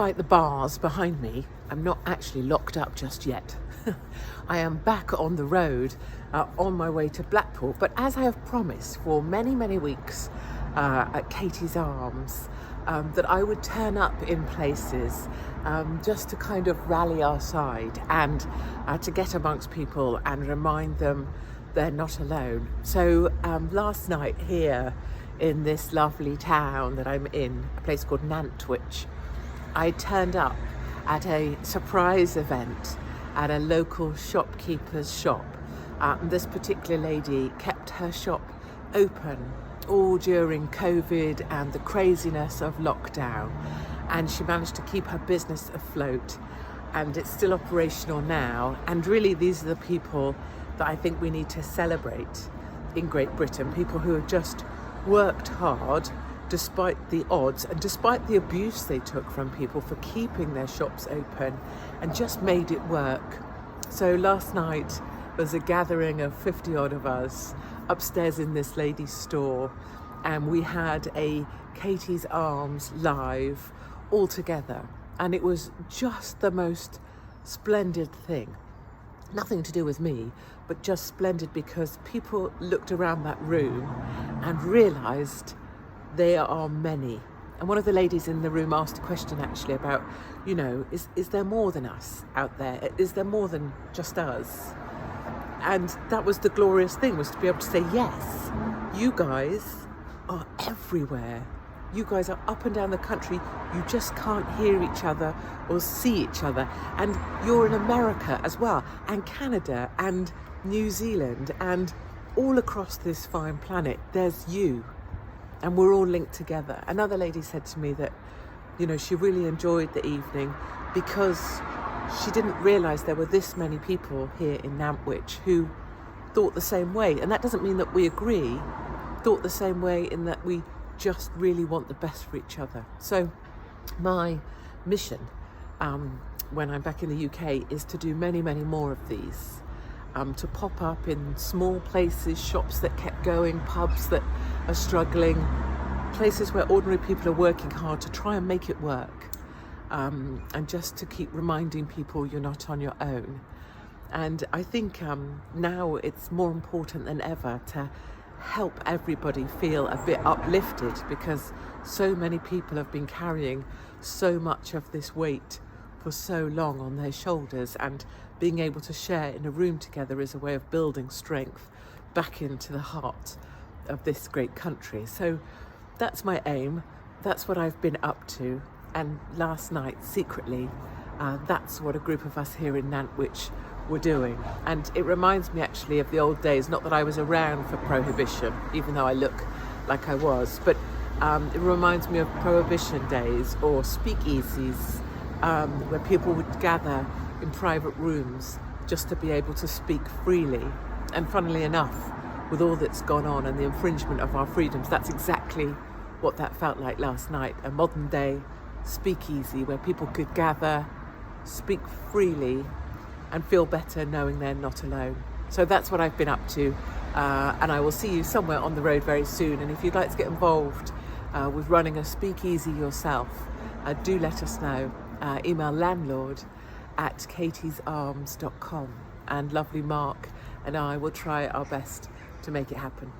Despite the bars behind me, I'm not actually locked up just yet. I am back on the road on my way to Blackpool, but as I have promised for many, many weeks at Katie's Arms, that I would turn up in places just to kind of rally our side and to get amongst people and remind them they're not alone. So last night here in this lovely town that I'm in, a place called Nantwich, I turned up at a surprise event at a local shopkeeper's shop. This particular lady kept her shop open all during COVID and the craziness of lockdown, and she managed to keep her business afloat, and it's still operational now. And really, these are the people that I think we need to celebrate in Great Britain, people who have just worked hard despite the odds and despite the abuse they took from people for keeping their shops open, and just made it work. So last night was a gathering of 50 odd of us upstairs in this lady's store, and we had a Katie's Arms live all together, and it was just the most splendid thing. Nothing to do with me, but just splendid because people looked around that room and realised there are many. And one of the ladies in the room asked a question actually about, is there more than us out there? Is there more than just us? And that was the glorious thing, was to be able to say, yes, you guys are everywhere. You guys are up and down the country. You just can't hear each other or see each other. And you're in America as well, and Canada and New Zealand, and all across this fine planet, there's you. And we're all linked together. Another lady said to me that, she really enjoyed the evening because she didn't realise there were this many people here in Nantwich who thought the same way. And that doesn't mean that we agree, thought the same way in that we just really want the best for each other. So my mission when I'm back in the UK is to do many, many more of these, to pop up in small places, shops that kept going, pubs that are struggling, places where ordinary people are working hard to try and make it work, and just to keep reminding people you're not on your own. And I think now it's more important than ever to help everybody feel a bit uplifted, because so many people have been carrying so much of this weight for so long on their shoulders, and being able to share in a room together is a way of building strength back into the heart of this great country. So that's my aim, that's what I've been up to. And last night, secretly, that's what a group of us here in Nantwich were doing. And it reminds me actually of the old days, not that I was around for Prohibition, even though I look like I was, but it reminds me of Prohibition days or speakeasies, where people would gather in private rooms just to be able to speak freely. And funnily enough, with all that's gone on and the infringement of our freedoms, that's exactly what that felt like last night, a modern day speakeasy where people could gather, speak freely, and feel better knowing they're not alone. So that's what I've been up to, and I will see you somewhere on the road very soon. And if you'd like to get involved with running a speakeasy yourself, do let us know. Email landlord@katiesarms.com, and lovely Mark and I will try our best to make it happen.